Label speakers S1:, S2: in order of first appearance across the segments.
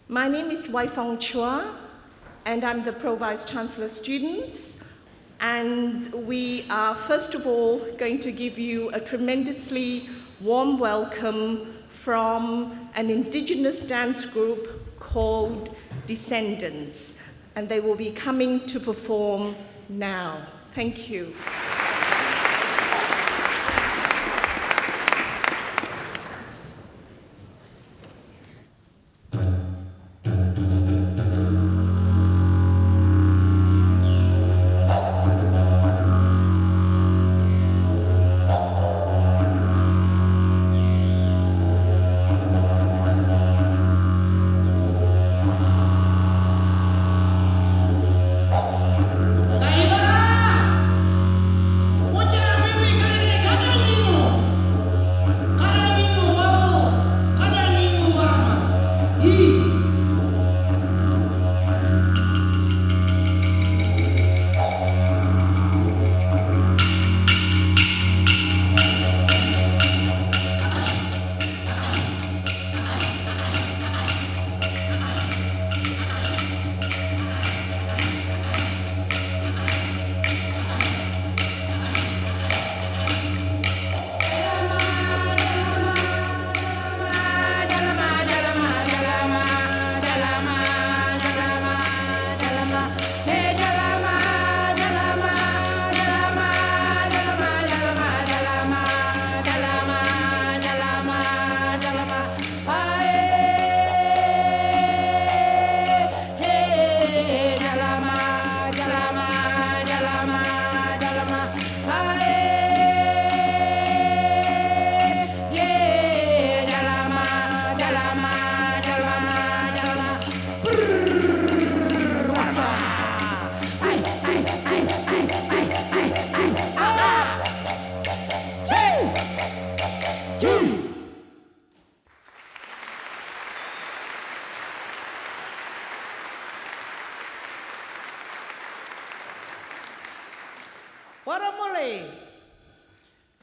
S1: My name is Fong Chua, and I'm the Vice-Chancellor students. And we are, first of all, going to give you a tremendously warm welcome from an Indigenous dance group called Descendants. And they will be coming to perform now. Thank you.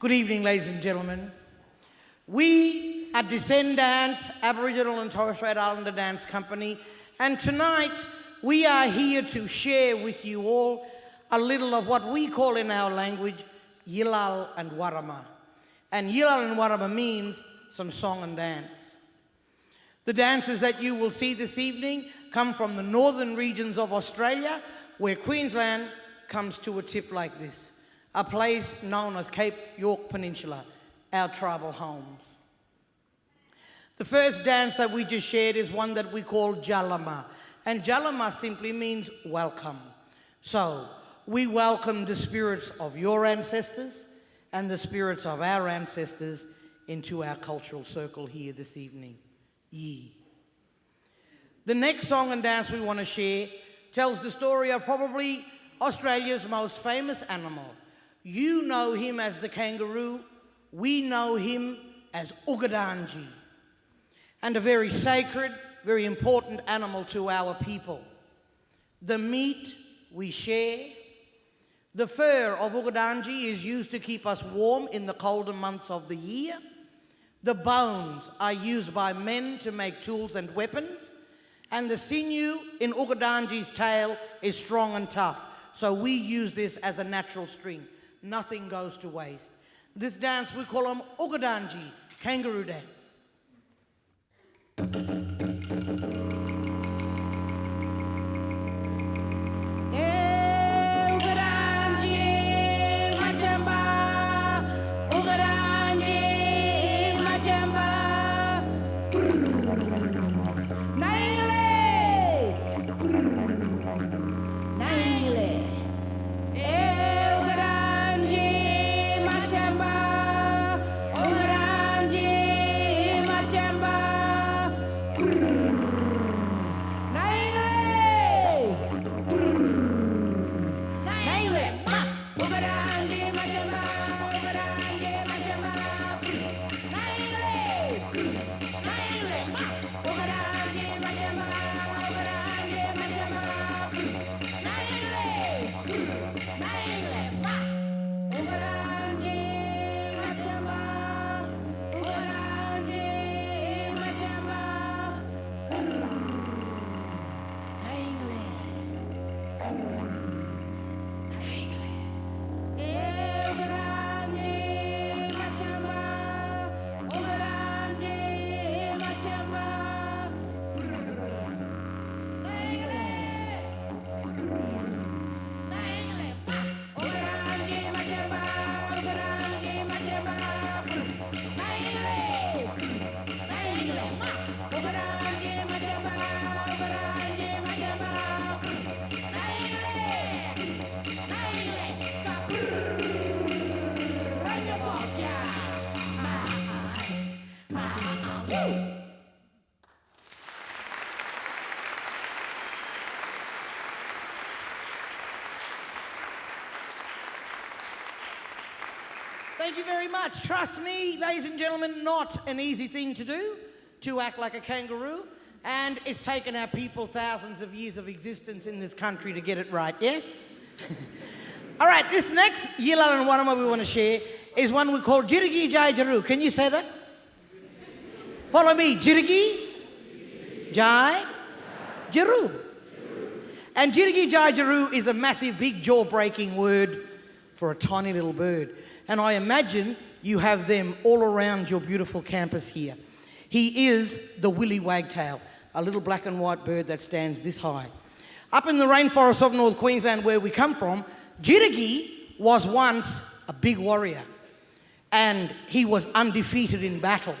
S2: Good evening, ladies and gentlemen. We are Descendants, Aboriginal and Torres Strait Islander Dance Company, and tonight we are here to share with you all a little of what we call in our language Yilal and Warama. And Yilal and Warama means some song and dance. The dances that you will see this evening come from the northern regions of Australia, where Queensland comes to a tip like this. A place known as Cape York Peninsula, our tribal homes. The first dance that we just shared is one that we call Jalama, and Jalama simply means welcome. So, we welcome the spirits of your ancestors and the spirits of our ancestors into our cultural circle here this evening. Ye. The next song and dance we want to share tells the story of probably Australia's most famous animal. You know him as the kangaroo, we know him as Ugadanji, and a very sacred, very important animal to our people. The meat we share, the fur of Ugadanji is used to keep us warm in the colder months of the year. The bones are used by men to make tools and weapons, and the sinew in Ugadanji's tail is strong and tough, so we use this as a natural string. Nothing goes to waste. This dance, we call them Ugadanji, kangaroo dance. Thank you very much. Trust me, ladies and gentlemen, not an easy thing to do, to act like a kangaroo. And it's taken our people thousands of years of existence in this country to get it right, yeah? All right, this next Yilal and Wanama we want to share is one we call Jirigi Jai Jaru. Can you say that? Follow me. Jirigi Jai Jaru. And Jirigi Jai Jaru is a massive, big, jaw-breaking word for a tiny little bird. And I imagine you have them all around your beautiful campus here. He is the willy wagtail, a little black and white bird that stands this high. Up in the rainforests of North Queensland, where we come from, Jirigi was once a big warrior, and he was undefeated in battle.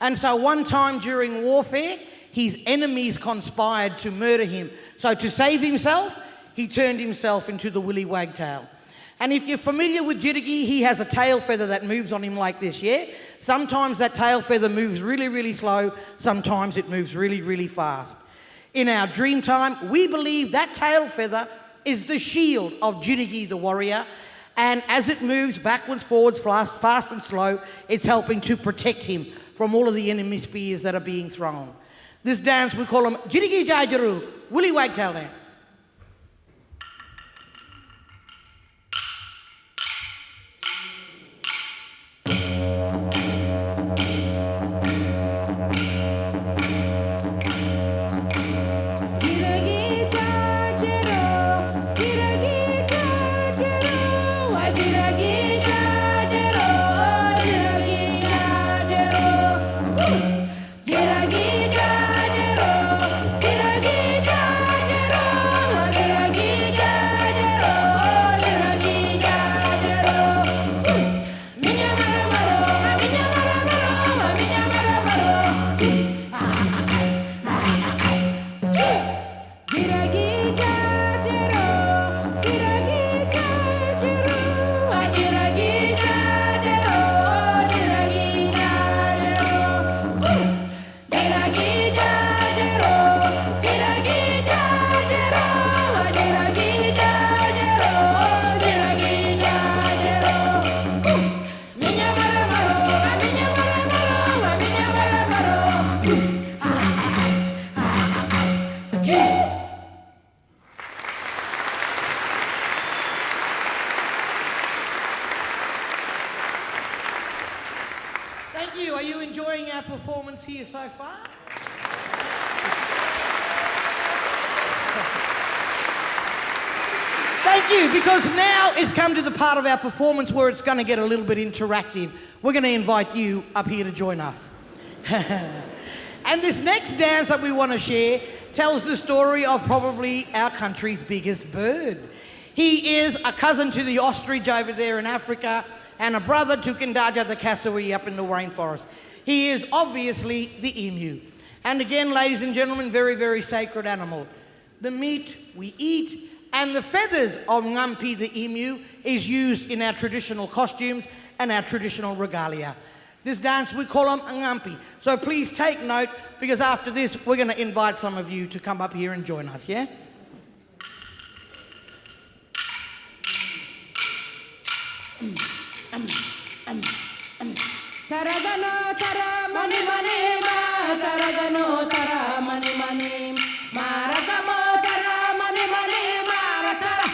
S2: And so one time during warfare, his enemies conspired to murder him. So to save himself, he turned himself into the willy wagtail. And if you're familiar with Jirigi, he has a tail feather that moves on him like this, yeah? Sometimes that tail feather moves really, really slow. Sometimes it moves really, really fast. In our dream time, we believe that tail feather is the shield of Jirigi the warrior. And as it moves backwards, forwards, fast and slow, it's helping to protect him from all of the enemy spears that are being thrown. This dance, we call them Jirigi Jai Jaru, willy wagtail dance. Thank you. Are you enjoying our performance here so far? Thank you, because now it's come to the part of our performance where it's going to get a little bit interactive. We're going to invite you up here to join us. And this next dance that we want to share tells the story of probably our country's biggest bird. He is a cousin to the ostrich over there in Africa and a brother to Kendajah the cassowary up in the rainforest. He is obviously the emu. And again, ladies and gentlemen, very, very sacred animal. The meat we eat and the feathers of Ngampi the emu is used in our traditional costumes and our traditional regalia. This dance, we call them Ngampi. So please take note, because after this, we're going to invite some of you to come up here and join us, yeah?
S3: Taragano tara mani mani ma taragano tara mani mani maragamo tara mani mani ma tara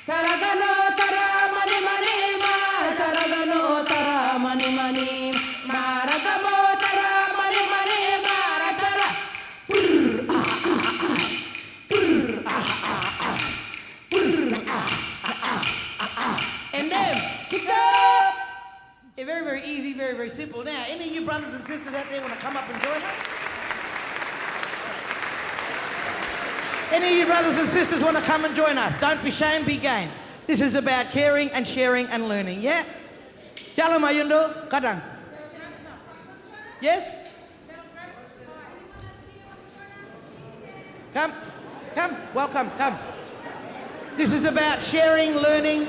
S3: taragano tara mani mani ma taragano tara mani mani maragamo tara mani mani ma tara
S2: and then chica. Very, very easy, very, very simple. Now, any of you brothers and sisters out there want to come up and join us? Any of you brothers and sisters want to come and join us? Don't be ashamed, be game. This is about caring and sharing and learning, yeah? Jalan Mayundo, kadang. Yes? Come, welcome, come. This is about sharing, learning.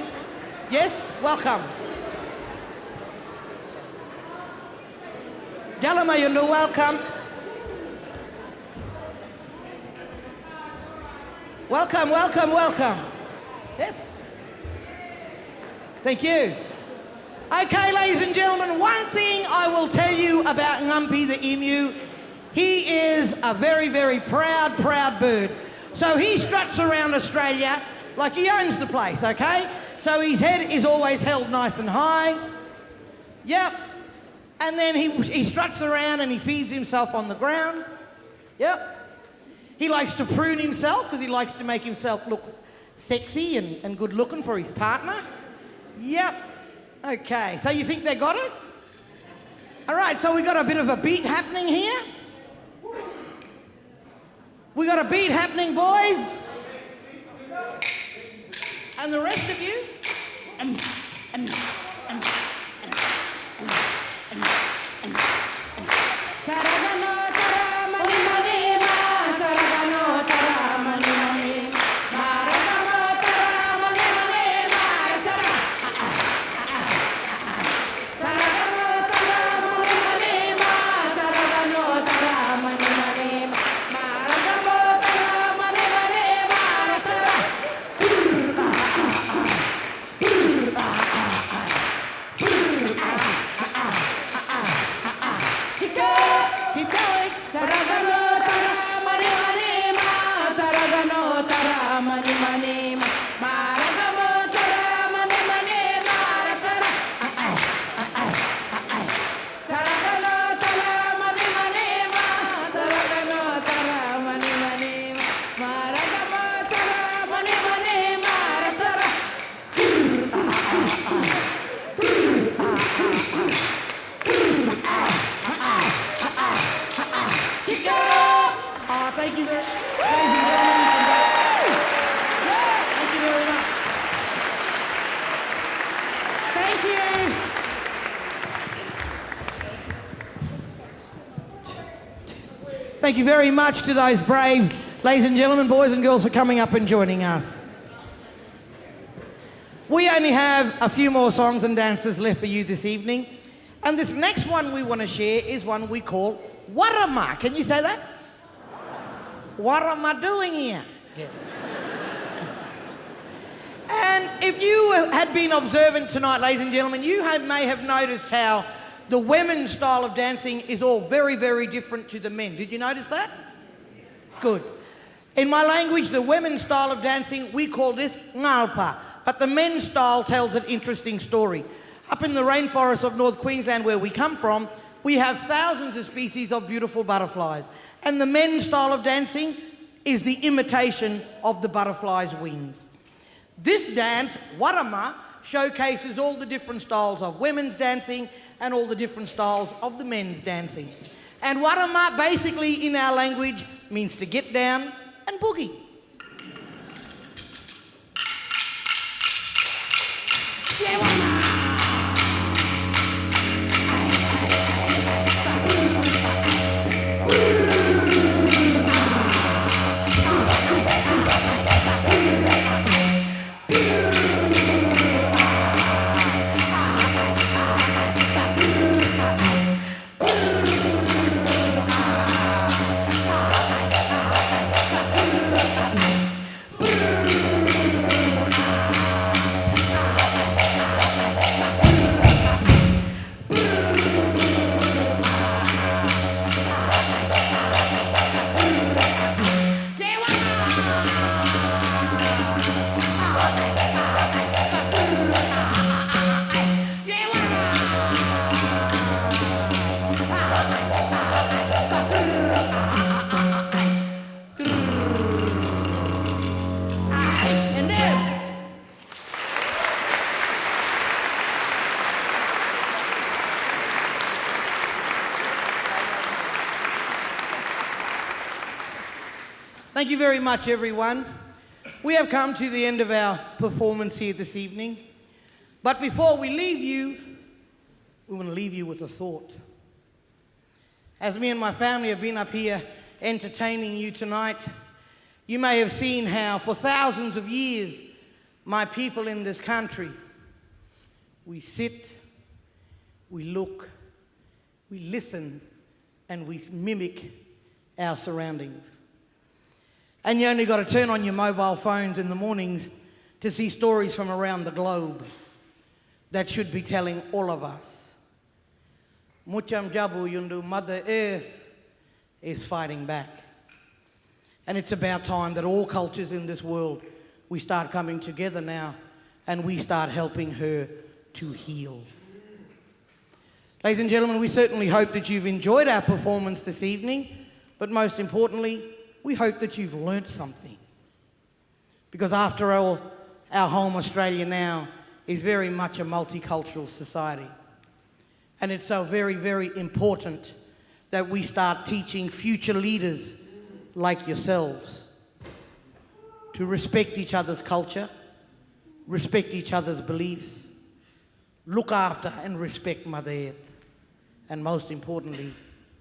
S2: Yes, welcome. Jalamayundu, welcome. Welcome. Yes. Thank you. Okay, ladies and gentlemen, one thing I will tell you about Ngumpy the emu, he is a very, very proud bird. So he struts around Australia like he owns the place, okay? So his head is always held nice and high. Yep. And then he struts around and he feeds himself on the ground. Yep. He likes to prune himself because he likes to make himself look sexy and good looking for his partner. Yep. Okay, so you think they got it? All right, so we got a bit of a beat happening here. We got a beat happening, boys. And the rest of you? Thank you very much to those brave ladies and gentlemen, boys and girls, for coming up and joining us. We only have a few more songs and dances left for you this evening. And this next one we want to share is one we call Warama. Can you say that? What am I doing here? Yeah. And if you had been observant tonight, ladies and gentlemen, you may have noticed how the women's style of dancing is all very, very different to the men. Did you notice that? Good. In my language, the women's style of dancing, we call this ngalpa. But the men's style tells an interesting story. Up in the rainforest of North Queensland, where we come from, we have thousands of species of beautiful butterflies. And the men's style of dancing is the imitation of the butterfly's wings. This dance, Warama, showcases all the different styles of women's dancing and all the different styles of the men's dancing. And Warama, basically in our language, means to get down and boogie. Thank you very much, everyone. We have come to the end of our performance here this evening. But before we leave you, we want to leave you with a thought. As me and my family have been up here entertaining you tonight, you may have seen how for thousands of years, my people in this country, we sit, we look, we listen, and we mimic our surroundings. And you only got to turn on your mobile phones in the mornings to see stories from around the globe. that should be telling all of us. Mucham Jabu Yundu, Mother Earth is fighting back. And it's about time that all cultures in this world, we start coming together now and we start helping her to heal. Ladies and gentlemen, we certainly hope that you've enjoyed our performance this evening, but most importantly, we hope that you've learnt something. Because after all, our home Australia now is very much a multicultural society. And it's so very, very important that we start teaching future leaders like yourselves to respect each other's culture, respect each other's beliefs, look after and respect Mother Earth, and most importantly,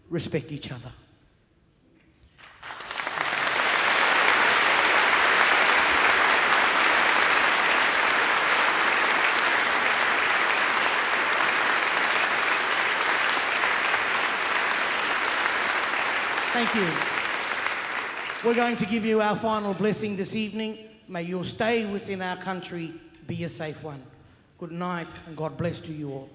S2: respect each other. Thank you. We're going to give you our final blessing this evening. May your stay within our country be a safe one. Good night and God bless to you all.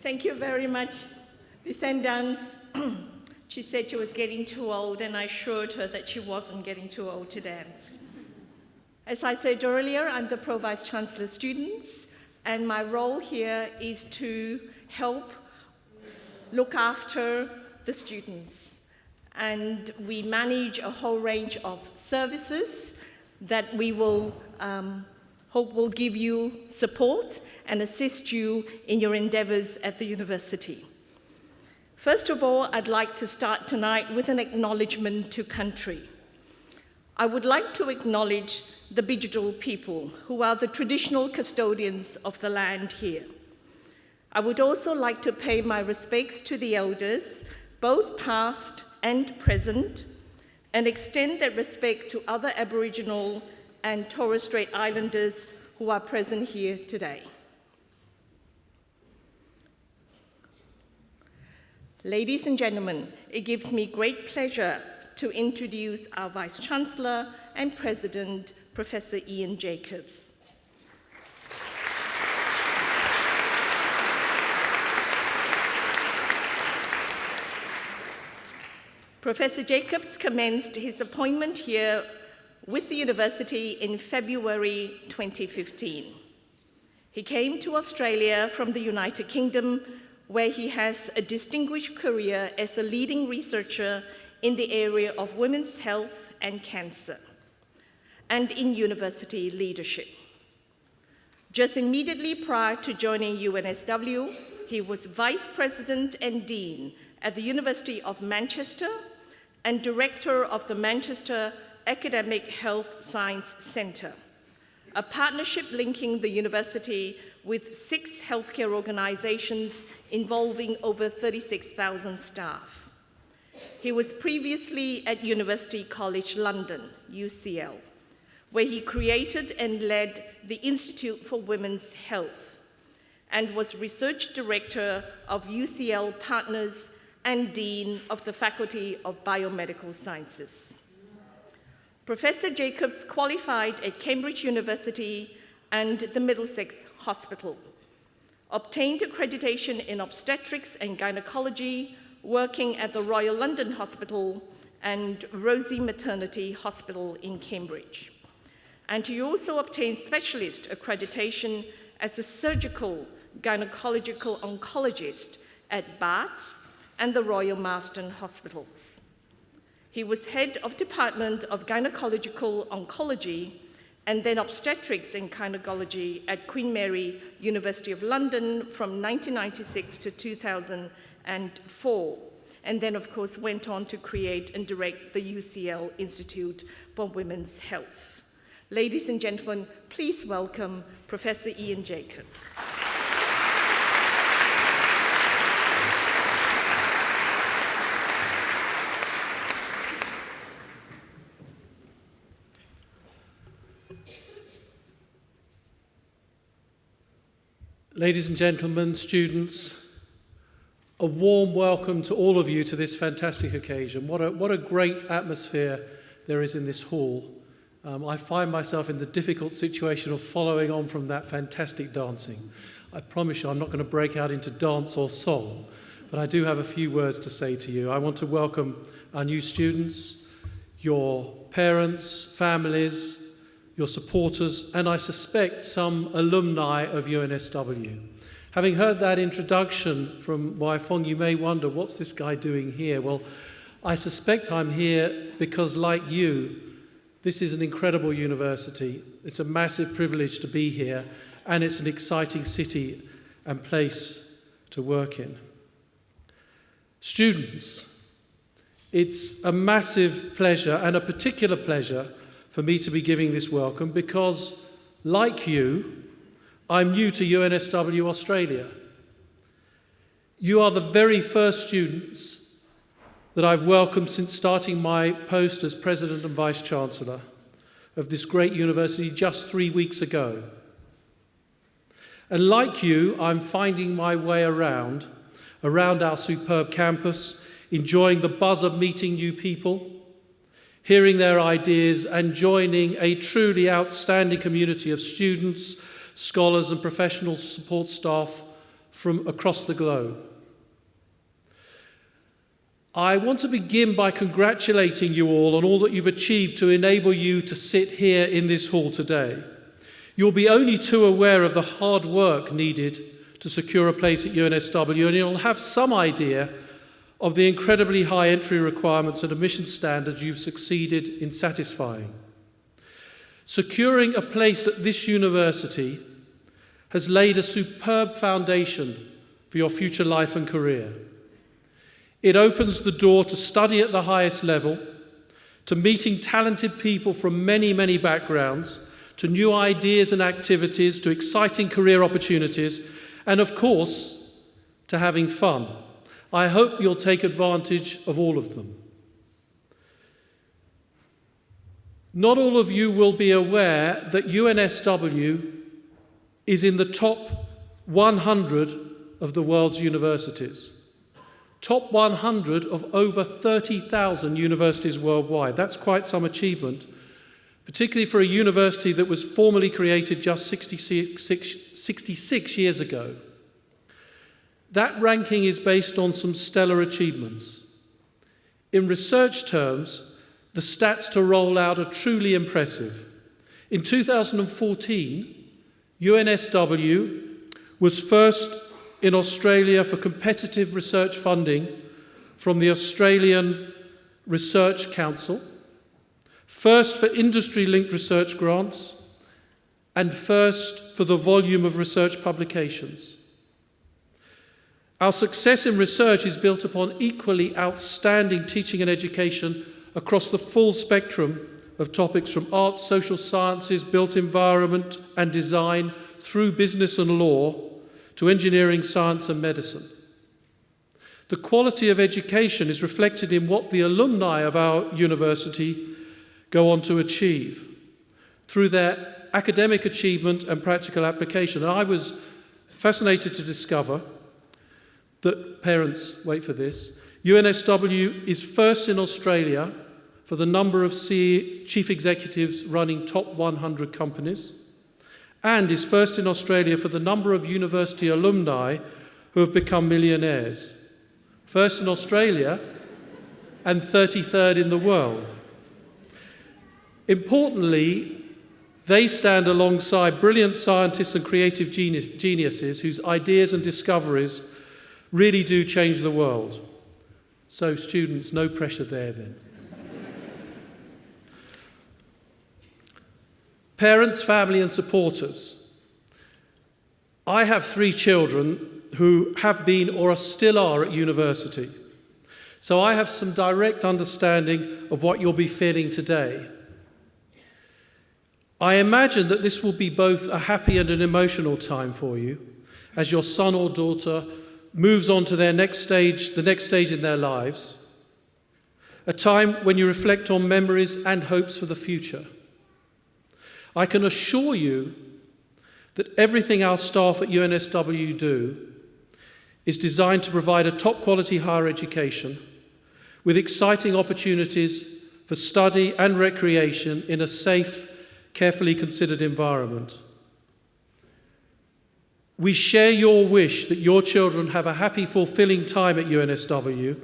S1: Thank you very much, descendants. She said she was getting too old, and I assured her that she wasn't getting too old to dance. As I said earlier, I'm the Pro Vice-Chancellor students, and my role here is to help look after the students. And we manage a whole range of services that we will hope will give you support and assist you in your endeavors at the university. First of all, I'd like to start tonight with an acknowledgement to country. I would like to acknowledge the Bidjadal people, who are the traditional custodians of the land here. I would also like to pay my respects to the elders, both past and present, and extend that respect to other Aboriginal and Torres Strait Islanders who are present here today. Ladies and gentlemen, it gives me great pleasure to introduce our Vice-Chancellor and President, Professor Ian Jacobs. Professor Jacobs commenced his appointment here with the university in February 2015. He came to Australia from the United Kingdom, where he has a distinguished career as a leading researcher in the area of women's health and cancer, and in university leadership. Just immediately prior to joining UNSW, he was Vice President and Dean at the University of Manchester and Director of the Manchester Academic Health Science Centre, a partnership linking the university with 6 healthcare organisations involving over 36,000 staff. He was previously at University College London, UCL, where he created and led the Institute for Women's Health, and was Research Director of UCL Partners and Dean of the Faculty of Biomedical Sciences. Professor Jacobs qualified at Cambridge University and the Middlesex Hospital, obtained accreditation in obstetrics and gynecology, working at the Royal London Hospital and Rosie Maternity Hospital in Cambridge. And he also obtained specialist accreditation as a surgical gynecological oncologist at Barts and the Royal Marsden Hospitals. He was head of Department of Gynecological Oncology and then Obstetrics and Gynecology at Queen Mary, University of London from 1996 to 2004. And then, of course, went on to create and direct the UCL Institute for Women's Health. Ladies and gentlemen, please welcome Professor Ian Jacobs.
S4: Ladies and gentlemen, students, a warm welcome to all of you to this fantastic occasion. What a great atmosphere there is in this hall. I find myself in the difficult situation of following on from that fantastic dancing. I promise you I'm not going to break out into dance or song, but I do have a few words to say to you. I want to welcome our new students, your parents, families, your supporters, and I suspect some alumni of UNSW. Having heard that introduction from Fong, you may wonder, what's this guy doing here? Well, I suspect I'm here because, like you, this is an incredible university. It's a massive privilege to be here, and it's an exciting city and place to work in. Students, it's a massive pleasure and a particular pleasure for me to be giving this welcome because, like you, I'm new to UNSW Australia. You are the very first students that I've welcomed since starting my post as President and Vice-Chancellor of this great university just 3 weeks ago. And like you, I'm finding my way around our superb campus, enjoying the buzz of meeting new people, hearing their ideas and joining a truly outstanding community of students, scholars and professional support staff from across the globe. I want to begin by congratulating you all on all that you've achieved to enable you to sit here in this hall today. You'll be only too aware of the hard work needed to secure a place at UNSW, and you'll have some idea of the incredibly high entry requirements and admission standards you've succeeded in satisfying. Securing a place at this university has laid a superb foundation for your future life and career. It opens the door to study at the highest level, to meeting talented people from many, many backgrounds, to new ideas and activities, to exciting career opportunities, and of course, to having fun. I hope you'll take advantage of all of them. Not all of you will be aware that UNSW is in the top 100 of the world's universities. Top 100 of over 30,000 universities worldwide. That's quite some achievement, particularly for a university that was formally created just 66 years ago. That ranking is based on some stellar achievements. In research terms, the stats to roll out are truly impressive. In 2014, UNSW was first in Australia for competitive research funding from the Australian Research Council, first for industry-linked research grants, and first for the volume of research publications. Our success in research is built upon equally outstanding teaching and education across the full spectrum of topics from arts, social sciences, built environment and design, through business and law, to engineering, science and medicine. The quality of education is reflected in what the alumni of our university go on to achieve through their academic achievement and practical application. And I was fascinated to discover that, parents, wait for this, UNSW is first in Australia for the number of chief executives running top 100 companies, and is first in Australia for the number of university alumni who have become millionaires. First in Australia and 33rd in the world. Importantly, they stand alongside brilliant scientists and creative geniuses whose ideas and discoveries really do change the world. So students, no pressure there then. Parents, family and supporters. I have 3 children who have been or still are at university. So I have some direct understanding of what you'll be feeling today. I imagine that this will be both a happy and an emotional time for you as your son or daughter moves on to the next stage in their lives, a time when you reflect on memories and hopes for the future. I can assure you that everything our staff at UNSW do is designed to provide a top quality higher education with exciting opportunities for study and recreation in a safe, carefully considered environment. We share your wish that your children have a happy, fulfilling time at UNSW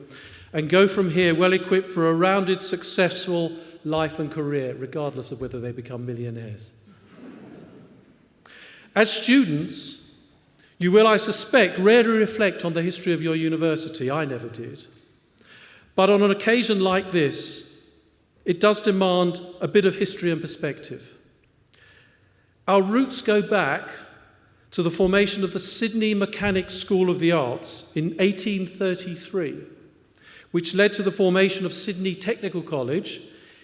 S4: and go from here well equipped for a rounded, successful life and career, regardless of whether they become millionaires. As students, you will, I suspect, rarely reflect on the history of your university. I never did. But on an occasion like this, it does demand a bit of history and perspective. Our roots go back to the formation of the Sydney Mechanics School of the Arts in 1833, which led to the formation of Sydney Technical College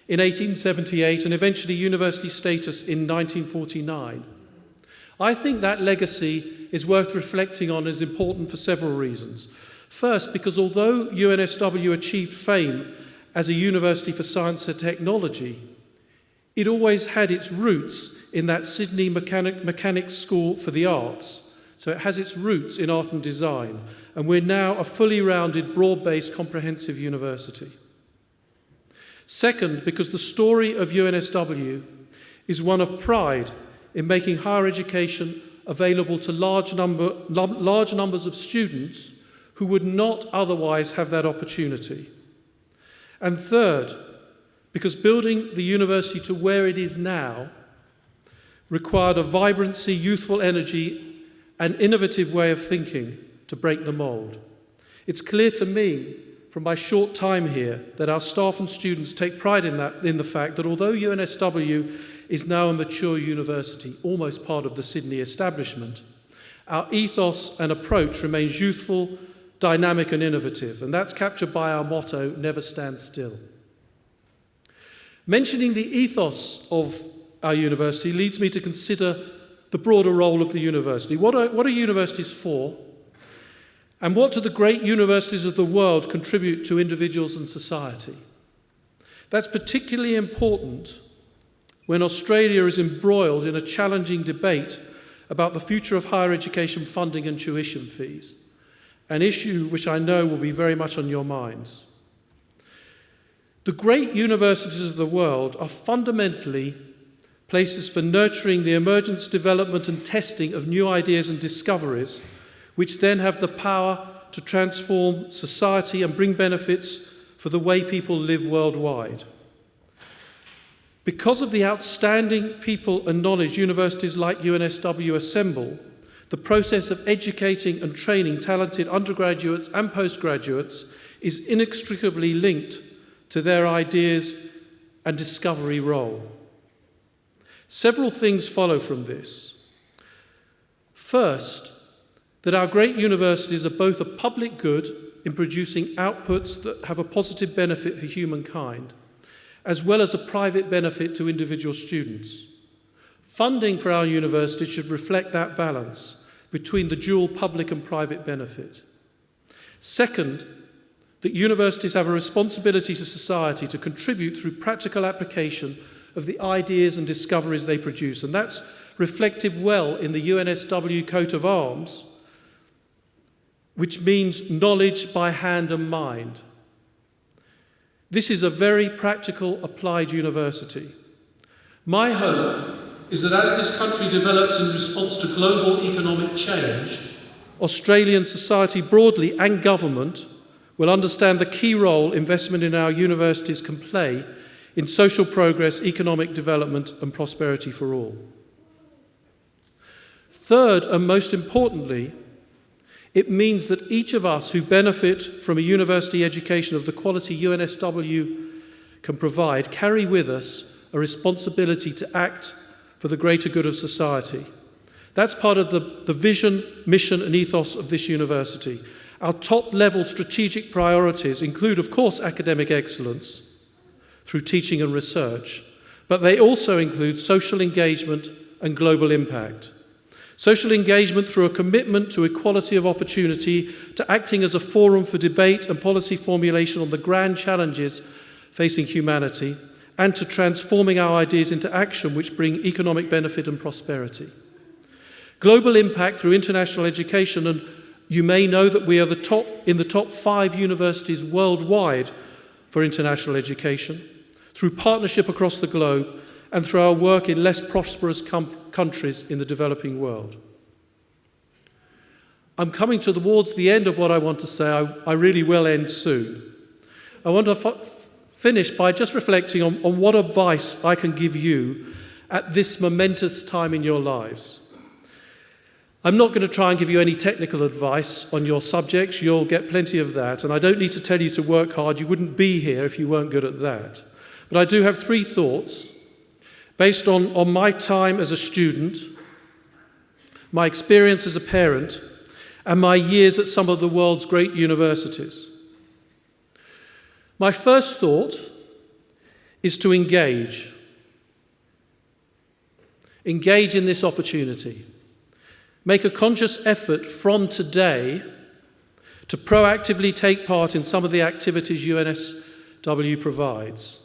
S4: in 1878 and eventually university status in 1949. I think that legacy is worth reflecting on as important for several reasons. First, because although UNSW achieved fame as a university for science and technology, it always had its roots in that Sydney Mechanics School for the Arts. So it has its roots in art and design, and we're now a fully rounded, broad-based, comprehensive university. Second, because the story of UNSW is one of pride in making higher education available to large numbers of students who would not otherwise have that opportunity. And third, because building the university to where it is now required a vibrancy, youthful energy, and innovative way of thinking to break the mould. It's clear to me from my short time here that our staff and students take pride in the fact that although UNSW is now a mature university, almost part of the Sydney establishment, our ethos and approach remains youthful, dynamic and innovative, and that's captured by our motto, never stand still. Mentioning the ethos of our university leads me to consider the broader role of the university. What are universities for? And what do the great universities of the world contribute to individuals and society? That's particularly important when Australia is embroiled in a challenging debate about the future of higher education funding and tuition fees, an issue which I know will be very much on your minds. The great universities of the world are fundamentally places for nurturing the emergence, development and testing of new ideas and discoveries, which then have the power to transform society and bring benefits for the way people live worldwide. Because of the outstanding people and knowledge universities like UNSW assemble, the process of educating and training talented undergraduates and postgraduates is inextricably linked to their ideas and discovery role. Several things follow from this. First, that our great universities are both a public good in producing outputs that have a positive benefit for humankind, as well as a private benefit to individual students. Funding for our university should reflect that balance between the dual public and private benefit. Second, that universities have a responsibility to society to contribute through practical application of the ideas and discoveries they produce, and that's reflected well in the UNSW coat of arms, which means knowledge by hand and mind. This is a very practical, applied university. My hope is that as this country develops in response to global economic change, Australian society broadly and government will understand the key role investment in our universities can play in social progress, economic development and prosperity for all. Third, and most importantly, it means that each of us who benefit from a university education of the quality UNSW can provide carry with us a responsibility to act for the greater good of society. That's part of the vision, mission and ethos of this university. Our top-level strategic priorities include, of course, academic excellence through teaching and research, but they also include social engagement and global impact. Social engagement through a commitment to equality of opportunity, to acting as a forum for debate and policy formulation on the grand challenges facing humanity, and to transforming our ideas into action which bring economic benefit and prosperity. Global impact through international education, and you may know that we are in the top 5 universities worldwide for international education, through partnership across the globe, and through our work in less prosperous countries in the developing world. I'm coming towards the end of what I want to say. I really will end soon. I want to finish by just reflecting on what advice I can give you at this momentous time in your lives. I'm not going to try and give you any technical advice on your subjects. You'll get plenty of that. And I don't need to tell you to work hard. You wouldn't be here if you weren't good at that. But I do have 3 thoughts based on my time as a student, my experience as a parent, and my years at some of the world's great universities. My first thought is to engage. Engage in this opportunity. Make a conscious effort from today to proactively take part in some of the activities UNSW provides.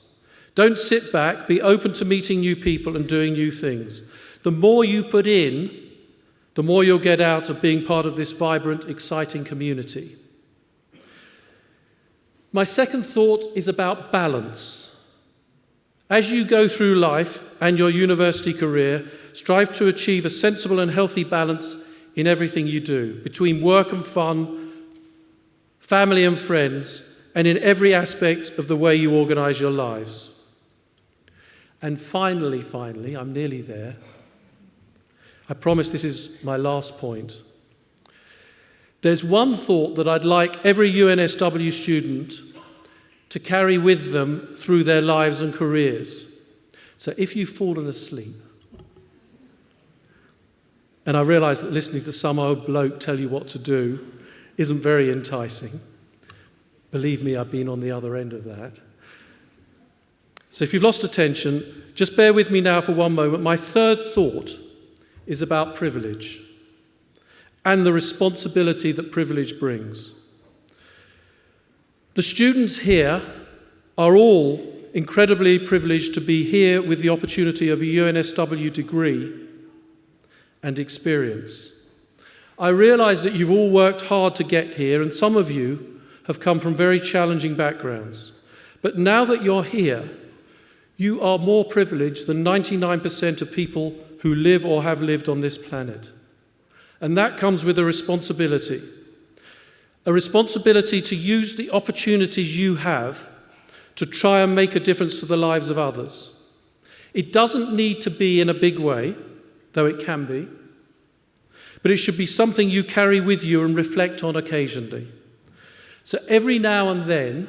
S4: Don't sit back, be open to meeting new people and doing new things. The more you put in, the more you'll get out of being part of this vibrant, exciting community. My second thought is about balance. As you go through life and your university career, strive to achieve a sensible and healthy balance in everything you do, between work and fun, family and friends, and in every aspect of the way you organize your lives. And finally, I'm nearly there. I promise this is my last point. There's one thought that I'd like every UNSW student to carry with them through their lives and careers. So if you've fallen asleep, and I realise that listening to some old bloke tell you what to do isn't very enticing. Believe me, I've been on the other end of that. So if you've lost attention, just bear with me now for one moment. My third thought is about privilege and the responsibility that privilege brings. The students here are all incredibly privileged to be here with the opportunity of a UNSW degree and experience. I realise that you've all worked hard to get here, and some of you have come from very challenging backgrounds. But now that you're here, you are more privileged than 99% of people who live or have lived on this planet. And that comes with a responsibility to use the opportunities you have to try and make a difference to the lives of others. It doesn't need to be in a big way, though it can be, but it should be something you carry with you and reflect on occasionally. So every now and then,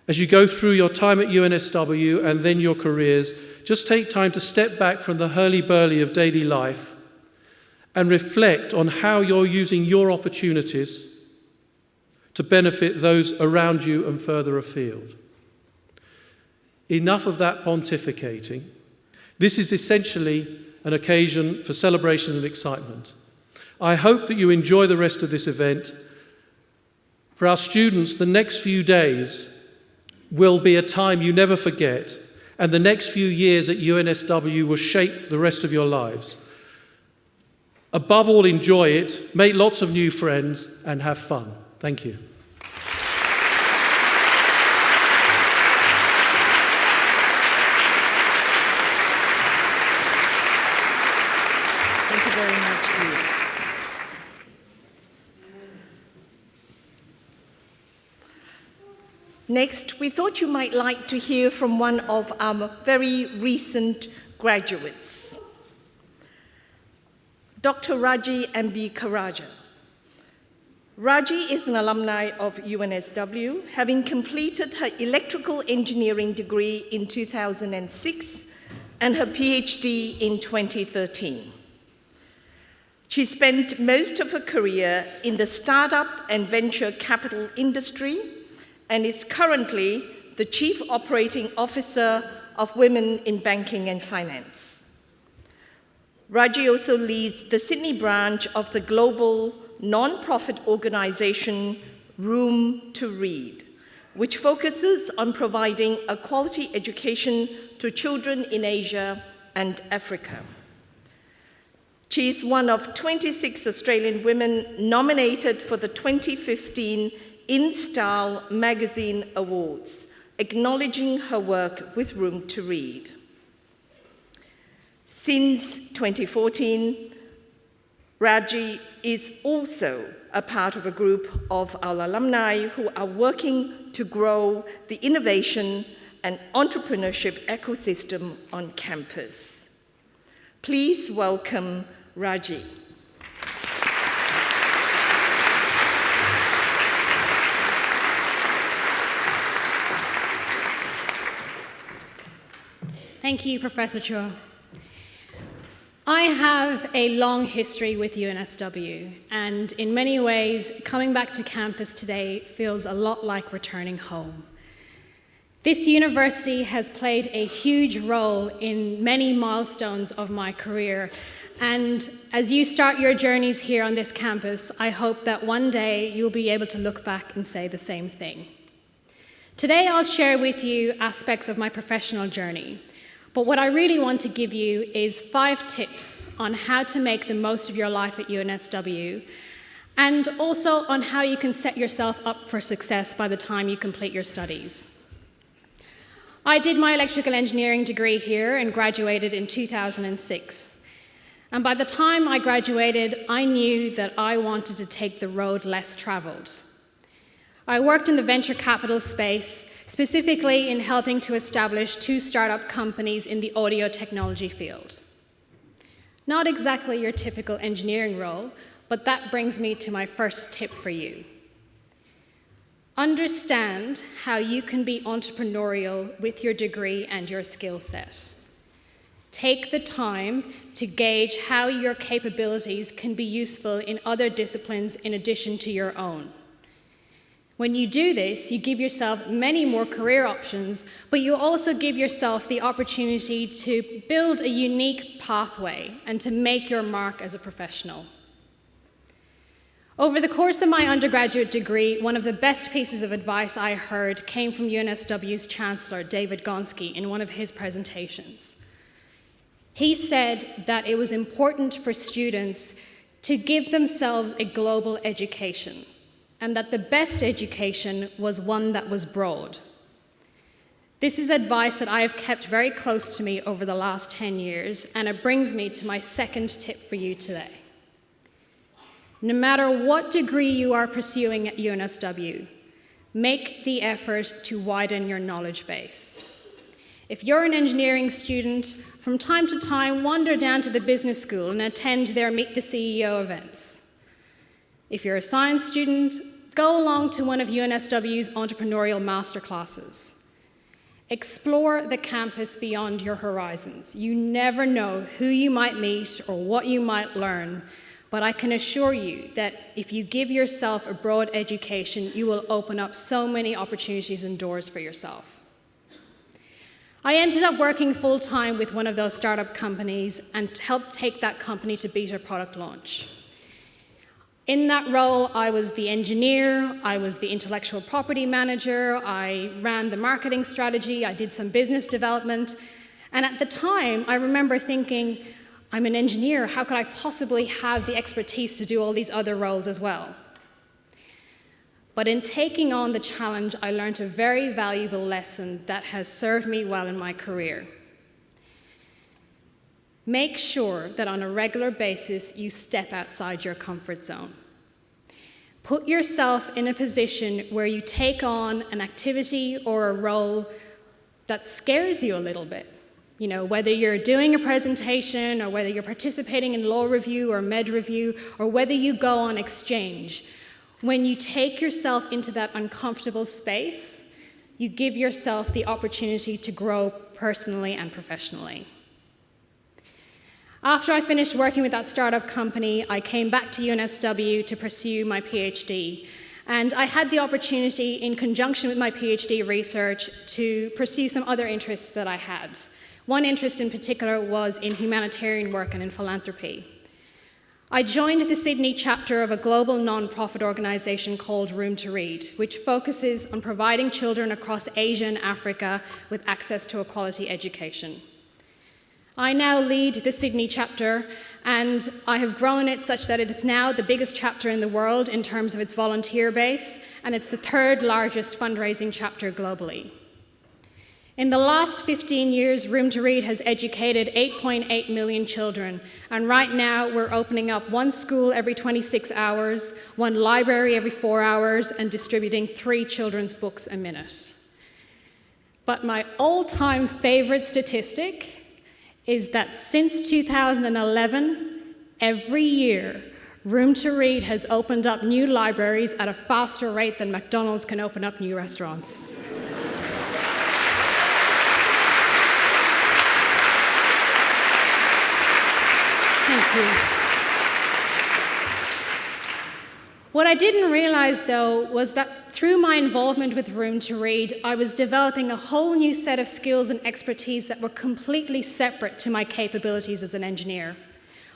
S4: as you go through your time at UNSW and then your careers, just take time to step back from the hurly-burly of daily life and reflect on how you're using your opportunities to benefit those around you and further afield. Enough of that pontificating. This is essentially an occasion for celebration and excitement. I hope that you enjoy the rest of this event. For our students, the next few days will be a time you never forget, and the next few years at UNSW will shape the rest of your lives. Above all, enjoy it, make lots of new friends, and have fun. Thank you.
S1: Thank you very much, Lee. Next, we thought you might like to hear from one of our very recent graduates, Dr. Raji Ambikairajah. Raji is an alumni of UNSW, having completed her electrical engineering degree in 2006 and her PhD in 2013. She spent most of her career in the startup and venture capital industry and is currently the Chief Operating Officer of Women in Banking and Finance. Raji also leads the Sydney branch of the global non-profit organization Room to Read, which focuses on providing a quality education to children in Asia and Africa. She is one of 26 Australian women nominated for the 2015 In Style Magazine Awards, acknowledging her work with Room to Read. Since 2014, Raji is also a part of a group of our alumni who are working to grow the innovation and entrepreneurship ecosystem on campus. Please welcome Raji.
S5: Thank you, Professor Chua. I have a long history with UNSW, and in many ways, coming back to campus today feels a lot like returning home. This university has played a huge role in many milestones of my career, and as you start your journeys here on this campus, I hope that one day you'll be able to look back and say the same thing. Today, I'll share with you aspects of my professional journey. But what I really want to give you is 5 tips on how to make the most of your life at UNSW, and also on how you can set yourself up for success by the time you complete your studies. I did my electrical engineering degree here and graduated in 2006. And by the time I graduated, I knew that I wanted to take the road less traveled. I worked in the venture capital space, specifically in helping to establish 2 startup companies in the audio technology field. Not exactly your typical engineering role, but that brings me to my first tip for you. Understand how you can be entrepreneurial with your degree and your skill set. Take the time to gauge how your capabilities can be useful in other disciplines in addition to your own. When you do this, you give yourself many more career options, but you also give yourself the opportunity to build a unique pathway and to make your mark as a professional. Over the course of my undergraduate degree, one of the best pieces of advice I heard came from UNSW's Chancellor, David Gonski, in one of his presentations. He said that it was important for students to give themselves a global education, and that the best education was one that was broad. This is advice that I have kept very close to me over the last 10 years, and it brings me to my second tip for you today. No matter what degree you are pursuing at UNSW, make the effort to widen your knowledge base. If you're an engineering student, from time to time, wander down to the business school and attend their Meet the CEO events. If you're a science student, go along to one of UNSW's entrepreneurial masterclasses. Explore the campus beyond your horizons. You never know who you might meet or what you might learn, but I can assure you that if you give yourself a broad education, you will open up so many opportunities and doors for yourself. I ended up working full-time with one of those startup companies and helped take that company to beta product launch. In that role, I was the engineer, I was the intellectual property manager, I ran the marketing strategy, I did some business development, and at the time, I remember thinking, I'm an engineer, how could I possibly have the expertise to do all these other roles as well? But in taking on the challenge, I learned a very valuable lesson that has served me well in my career. Make sure that on a regular basis, you step outside your comfort zone. Put yourself in a position where you take on an activity or a role that scares you a little bit. You know, whether you're doing a presentation or whether you're participating in law review or med review or whether you go on exchange. When you take yourself into that uncomfortable space, you give yourself the opportunity to grow personally and professionally. After I finished working with that startup company, I came back to UNSW to pursue my PhD. And I had the opportunity, in conjunction with my PhD research, to pursue some other interests that I had. One interest in particular was in humanitarian work and in philanthropy. I joined the Sydney chapter of a global non-profit organisation called Room to Read, which focuses on providing children across Asia and Africa with access to a quality education. I now lead the Sydney chapter, and I have grown it such that it is now the biggest chapter in the world in terms of its volunteer base, and it's the third largest fundraising chapter globally. In the last 15 years, Room to Read has educated 8.8 million children, and right now we're opening up one school every 26 hours, one library every 4 hours, and distributing 3 children's books a minute. But my all-time favorite statistic is that since 2011, every year, Room to Read has opened up new libraries at a faster rate than McDonald's can open up new restaurants. Thank you. What I didn't realize, though, was that through my involvement with Room to Read, I was developing a whole new set of skills and expertise that were completely separate to my capabilities as an engineer.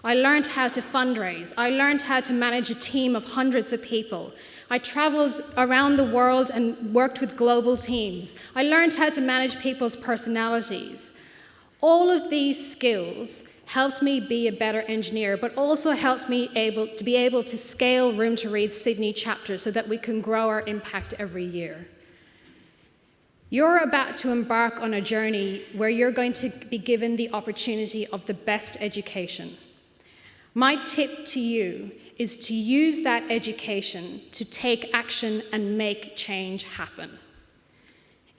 S5: I learned how to fundraise. I learned how to manage a team of hundreds of people. I traveled around the world and worked with global teams. I learned how to manage people's personalities. All of these skills helped me be a better engineer, but also helped me to be able to scale Room to Read's Sydney chapter so that we can grow our impact every year. You're about to embark on a journey where you're going to be given the opportunity of the best education. My tip to you is to use that education to take action and make change happen.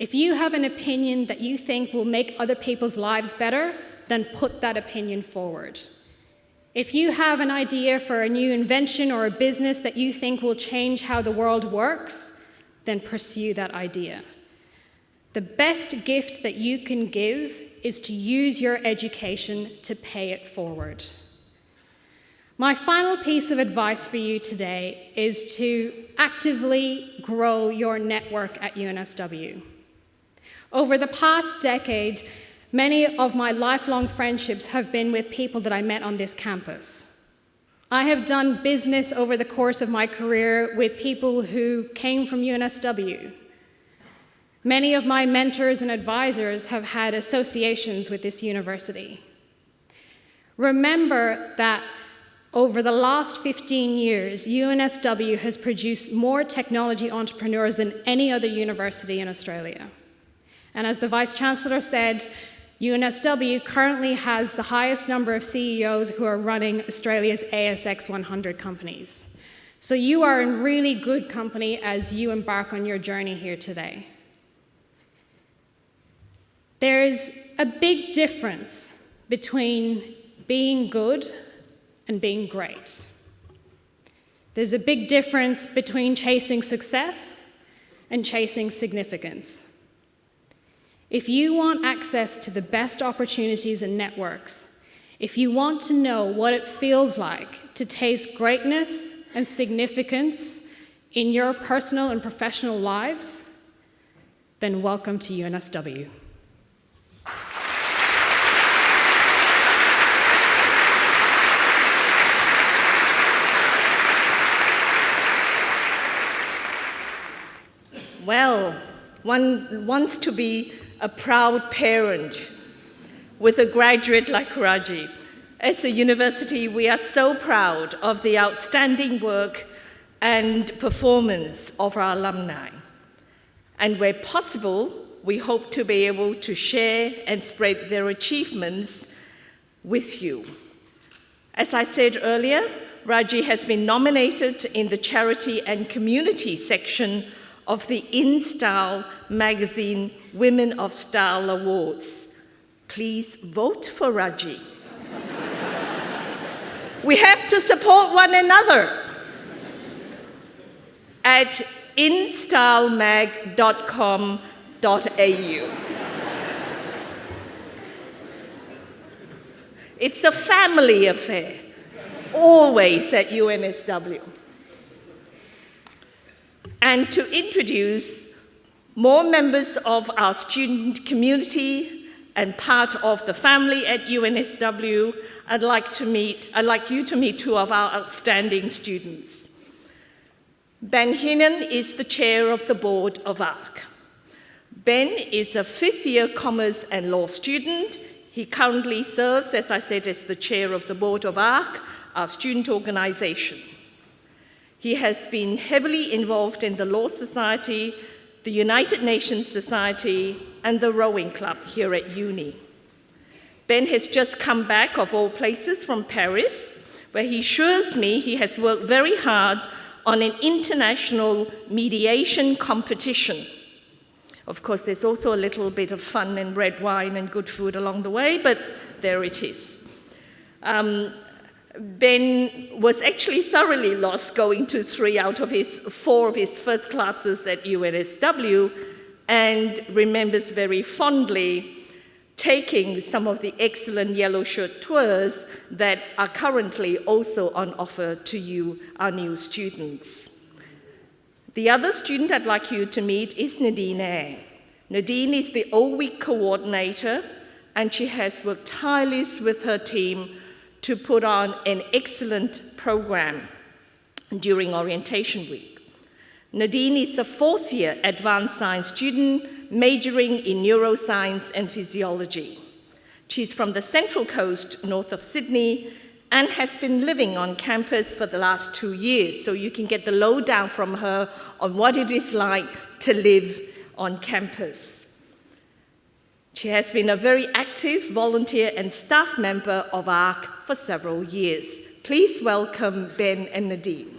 S5: If you have an opinion that you think will make other people's lives better, then put that opinion forward. If you have an idea for a new invention or a business that you think will change how the world works, then pursue that idea. The best gift that you can give is to use your education to pay it forward. My final piece of advice for you today is to actively grow your network at UNSW. Over the past decade, many of my lifelong friendships have been with people that I met on this campus. I have done business over the course of my career with people who came from UNSW. Many of my mentors and advisors have had associations with this university. Remember that over the last 15 years, UNSW has produced more technology entrepreneurs than any other university in Australia. And as the Vice-Chancellor said, UNSW currently has the highest number of CEOs who are running Australia's ASX 100 companies. So you are in really good company as you embark on your journey here today. There's a big difference between being good and being great. There's a big difference between chasing success and chasing significance. If you want access to the best opportunities and networks, if you want to know what it feels like to taste greatness and significance in your personal and professional lives, then welcome to UNSW.
S1: Well, one wants to be a proud parent with a graduate like Raji. As a university, we are so proud of the outstanding work and performance of our alumni. And where possible, we hope to be able to share and spread their achievements with you. As I said earlier, Raji has been nominated in the Charity and Community section of the In Style magazine Women of Style Awards. Please vote for Raji. We have to support one another at instylemag.com.au. It's a family affair, always at UNSW. And to introduce more members of our student community and part of the family at UNSW, I'd like you to meet two of our outstanding students. Ben Hinnan is the chair of the board of ARC. Ben is a fifth-year Commerce and Law student. He currently serves, as I said, as the chair of the board of ARC, our student organization. He has been heavily involved in the Law Society, the United Nations Society, and the Rowing Club here at uni. Ben has just come back, of all places, from Paris, where he assures me he has worked very hard on an international mediation competition. Of course, there's also a little bit of fun and red wine and good food along the way, but there it is. Ben was actually thoroughly lost going to 4 of his first classes at UNSW, and remembers very fondly taking some of the excellent yellow shirt tours that are currently also on offer to you, our new students. The other student I'd like you to meet is Nadine Ang. Nadine is the all-week coordinator, and she has worked tirelessly with her team to put on an excellent program during orientation week. Nadine is a fourth-year advanced science student majoring in neuroscience and physiology. She's from the Central Coast, north of Sydney, and has been living on campus for the last 2 years, so you can get the lowdown from her on what it is like to live on campus. She has been a very active volunteer and staff member of ARC for several years. Please welcome Ben and Nadine.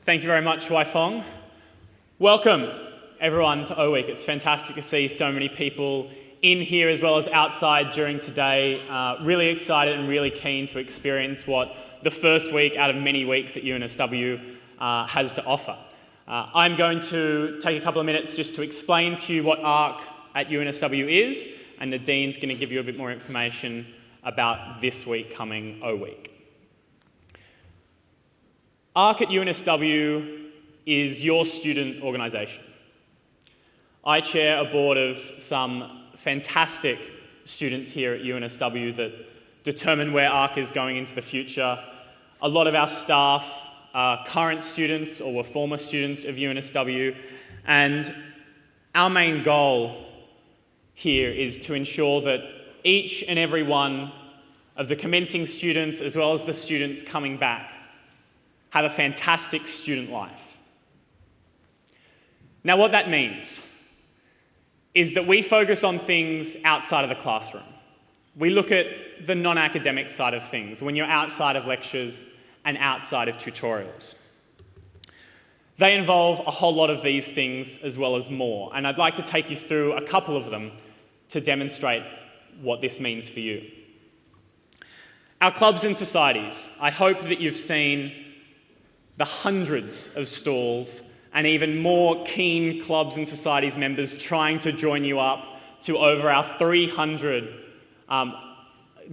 S6: Thank you very much, Fong. Welcome, everyone, to O Week. It's fantastic to see so many people in here as well as outside during today. Really excited and really keen to experience what the first week out of many weeks at UNSW has to offer. I'm going to take a couple of minutes just to explain to you what ARC at UNSW is, and Nadine's going to give you a bit more information about this week coming O Week. ARC at UNSW is your student organisation. I chair a board of some fantastic students here at UNSW that determine where ARC is going into the future. A lot of our staff are current students or were former students of UNSW, and our main goal here is to ensure that each and every one of the commencing students, as well as the students coming back, have a fantastic student life. Now, what that means is that we focus on things outside of the classroom. We look at the non-academic side of things, when you're outside of lectures and outside of tutorials. They involve a whole lot of these things as well as more, and I'd like to take you through a couple of them to demonstrate what this means for you. Our clubs and societies. I hope that you've seen the hundreds of stalls and even more keen clubs and societies members trying to join you up to over our 300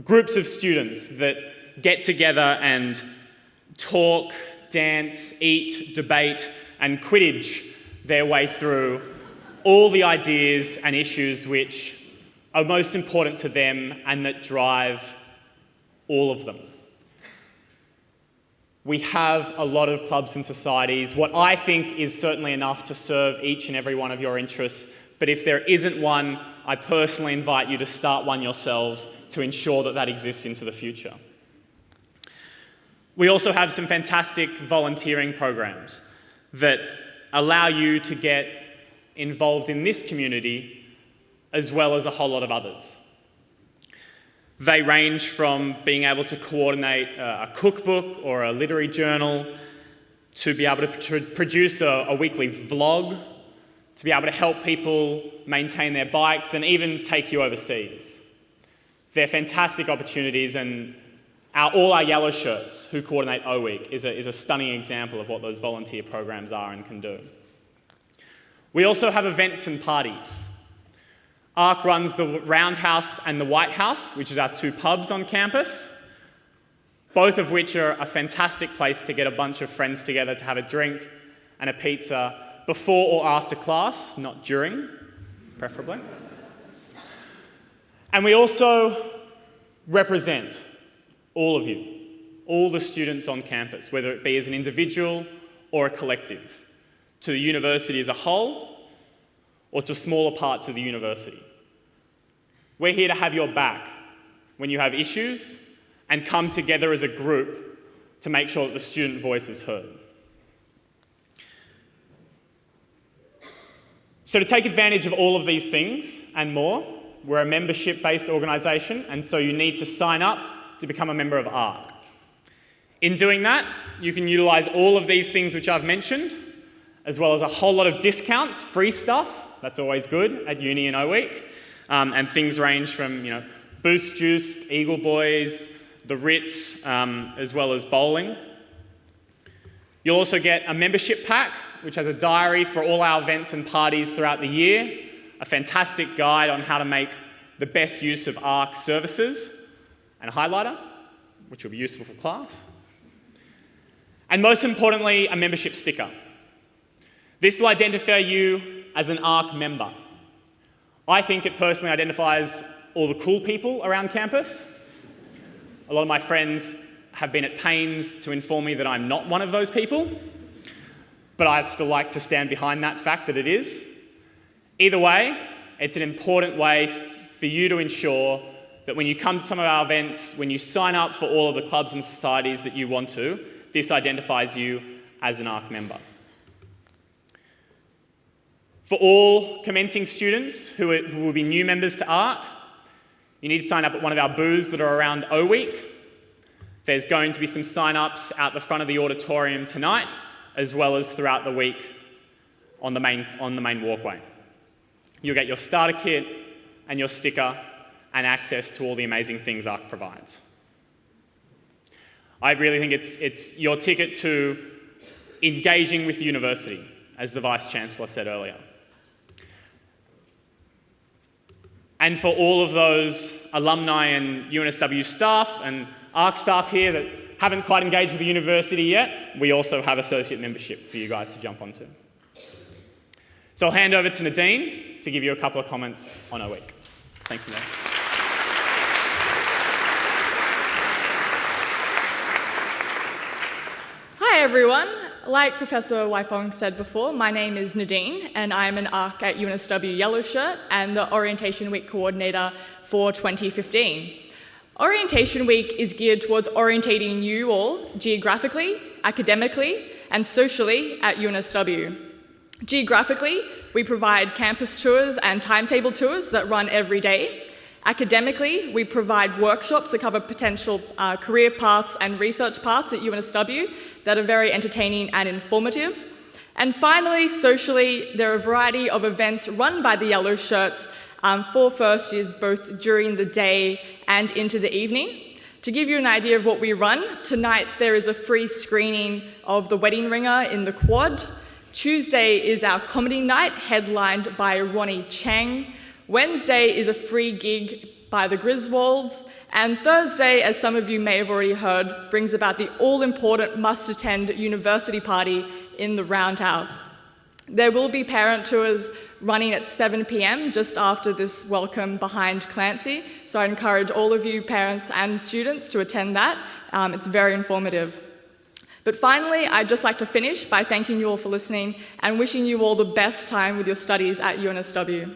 S6: groups of students that get together and talk, dance, eat, debate, and Quidditch their way through all the ideas and issues which are most important to them and that drive all of them. We have a lot of clubs and societies, what I think is certainly enough to serve each and every one of your interests, but if there isn't one, I personally invite you to start one yourselves to ensure that that exists into the future. We also have some fantastic volunteering programs that allow you to get involved in this community as well as a whole lot of others. They range from being able to coordinate a cookbook or a literary journal, to be able to produce a weekly vlog, to be able to help people maintain their bikes and even take you overseas. They're fantastic opportunities, and all our yellow shirts who coordinate O Week is a stunning example of what those volunteer programs are and can do. We also have events and parties. ARC runs the Roundhouse and the White House, which is our two pubs on campus, both of which are a fantastic place to get a bunch of friends together to have a drink and a pizza before or after class, not during, preferably. And we also represent all of you, all the students on campus, whether it be as an individual or a collective, to the university as a whole or to smaller parts of the university. We're here to have your back when you have issues and come together as a group to make sure that the student voice is heard. So to take advantage of all of these things and more, we're a membership-based organisation, and so you need to sign up to become a member of ARC. In doing that, you can utilise all of these things which I've mentioned, as well as a whole lot of discounts, free stuff, that's always good at uni and O Week, and things range from Boost Juice, Eagle Boys, the Ritz, as well as bowling. You'll also get a membership pack, which has a diary for all our events and parties throughout the year, a fantastic guide on how to make the best use of ARC services, and a highlighter, which will be useful for class. And most importantly, a membership sticker. This will identify you as an ARC member. I think it personally identifies all the cool people around campus. A lot of my friends have been at pains to inform me that I'm not one of those people, but I'd still like to stand behind that fact that it is. Either way, it's an important way for you to ensure that when you come to some of our events, when you sign up for all of the clubs and societies that you want to, this identifies you as an ARC member. For all commencing students who will be new members to ARC, you need to sign up at one of our booths that are around O Week. There's going to be some sign-ups out the front of the auditorium tonight, as well as throughout the week on the main walkway. You'll get your starter kit and your sticker and access to all the amazing things ARC provides. I really think it's your ticket to engaging with the university, as the Vice-Chancellor said earlier. And for all of those alumni and UNSW staff and ARC staff here that haven't quite engaged with the university yet, we also have associate membership for you guys to jump onto. So I'll hand over to Nadine to give you a couple of comments on O Week. Thanks, Nadine.
S7: Hi everyone. Like Professor Fong said before, my name is Nadine and I'm an ARC at UNSW Yellow Shirt and the Orientation Week Coordinator for 2015. Orientation Week is geared towards orientating you all geographically, academically and socially at UNSW. Geographically, we provide campus tours and timetable tours that run every day. Academically, we provide workshops that cover potential career paths and research paths at UNSW that are very entertaining and informative. And finally, socially, there are a variety of events run by the Yellow Shirts for first years, both during the day and into the evening. To give you an idea of what we run, tonight there is a free screening of The Wedding Ringer in the Quad. Tuesday is our comedy night, headlined by Ronnie Chang. Wednesday is a free gig by the Griswolds, and Thursday, as some of you may have already heard, brings about the all-important must-attend university party in the Roundhouse. There will be parent tours running at 7 p.m. just after this welcome behind Clancy. So I encourage all of you parents and students to attend that. It's very informative. But finally, I'd just like to finish by thanking you all for listening and wishing you all the best time with your studies at UNSW.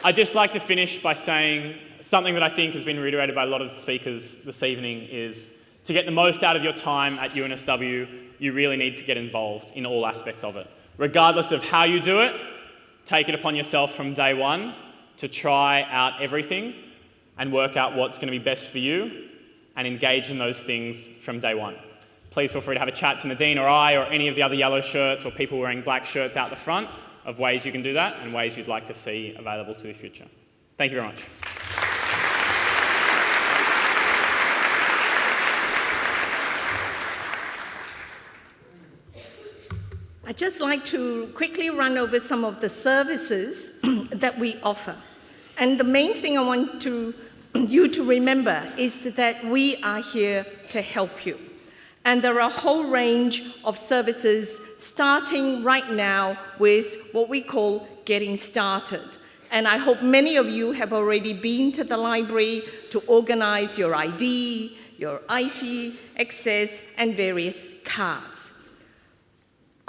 S6: I'd just like to finish by saying something that I think has been reiterated by a lot of the speakers this evening is to get the most out of your time at UNSW, you really need to get involved in all aspects of it. Regardless of how you do it, take it upon yourself from day one to try out everything and work out what's going to be best for you and engage in those things from day one. Please feel free to have a chat to Nadine or I or any of the other yellow shirts or people wearing black shirts out the front of ways you can do that and ways you'd like to see available to the future. Thank you very much.
S1: I'd just like to quickly run over some of the services that we offer. And the main thing I want you to remember is that we are here to help you. And there are a whole range of services starting right now with what we call Getting Started. And I hope many of you have already been to the library to organize your ID, your IT access, and various cards.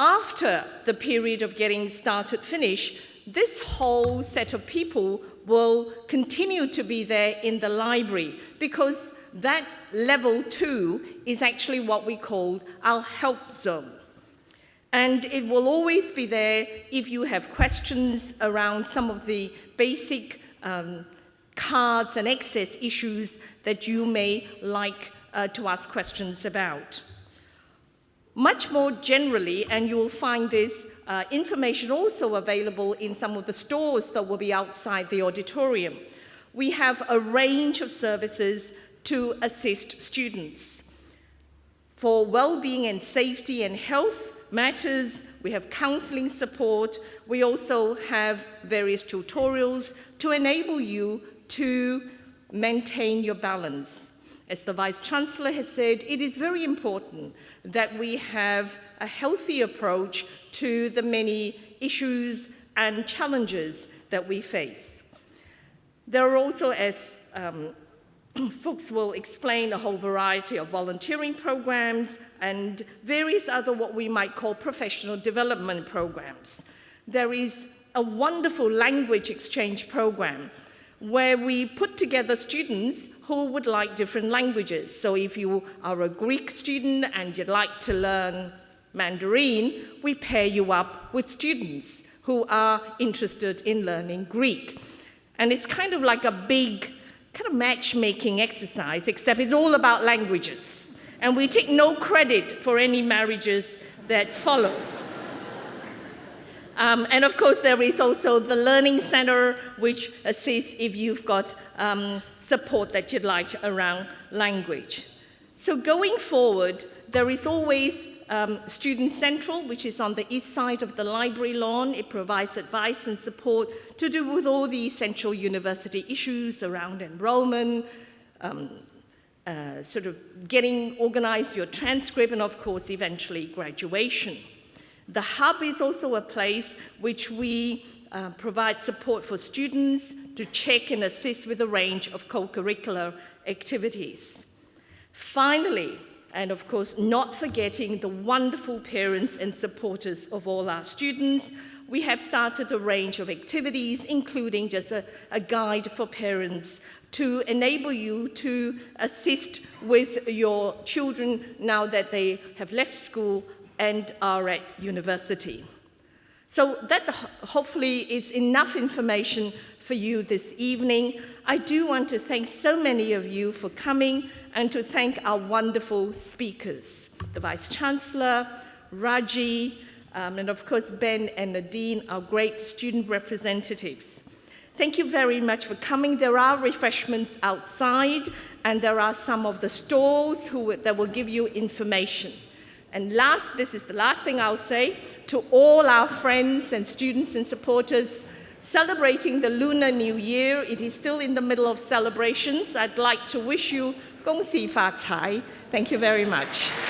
S1: After the period of Getting Started finish, this whole set of people will continue to be there in the library because that level 2 is actually what we call our help zone. And it will always be there if you have questions around some of the basic cards and access issues that you may like to ask questions about. Much more generally, and you'll find this information also available in some of the stores that will be outside the auditorium, we have a range of services to assist students. For well-being and safety and health matters, we have counseling support. We also have various tutorials to enable you to maintain your balance. As the Vice-Chancellor has said, it is very important that we have a healthy approach to the many issues and challenges that we face. There are also, as folks will explain, a whole variety of volunteering programs and various other what we might call professional development programs. There is a wonderful language exchange program where we put together students who would like different languages. So if you are a Greek student and you'd like to learn Mandarin, we pair you up with students who are interested in learning Greek. And it's kind of like a big kind of matchmaking exercise, except it's all about languages. And we take no credit for any marriages that follow. And of course, there is also the Learning Center, which assists if you've got support that you'd like around language. So going forward, there is always Student Central, which is on the east side of the library lawn. It provides advice and support to do with all the essential university issues around enrollment, sort of getting organized your transcript, and of course, eventually graduation. The Hub is also a place which we provide support for students to check and assist with a range of co-curricular activities. Finally, and of course, not forgetting the wonderful parents and supporters of all our students, we have started a range of activities, including just a guide for parents to enable you to assist with your children now that they have left school and are at university. So that hopefully is enough information for you this evening. I do want to thank so many of you for coming and to thank our wonderful speakers, the Vice-Chancellor, Raji, and of course Ben and Nadine, our great student representatives. Thank you very much for coming. There are refreshments outside, and there are some of the stalls that will give you information. And this is the last thing I'll say, to all our friends and students and supporters, celebrating the Lunar New Year. It is still in the middle of celebrations. I'd like to wish you 恭喜发财. Thank you very much.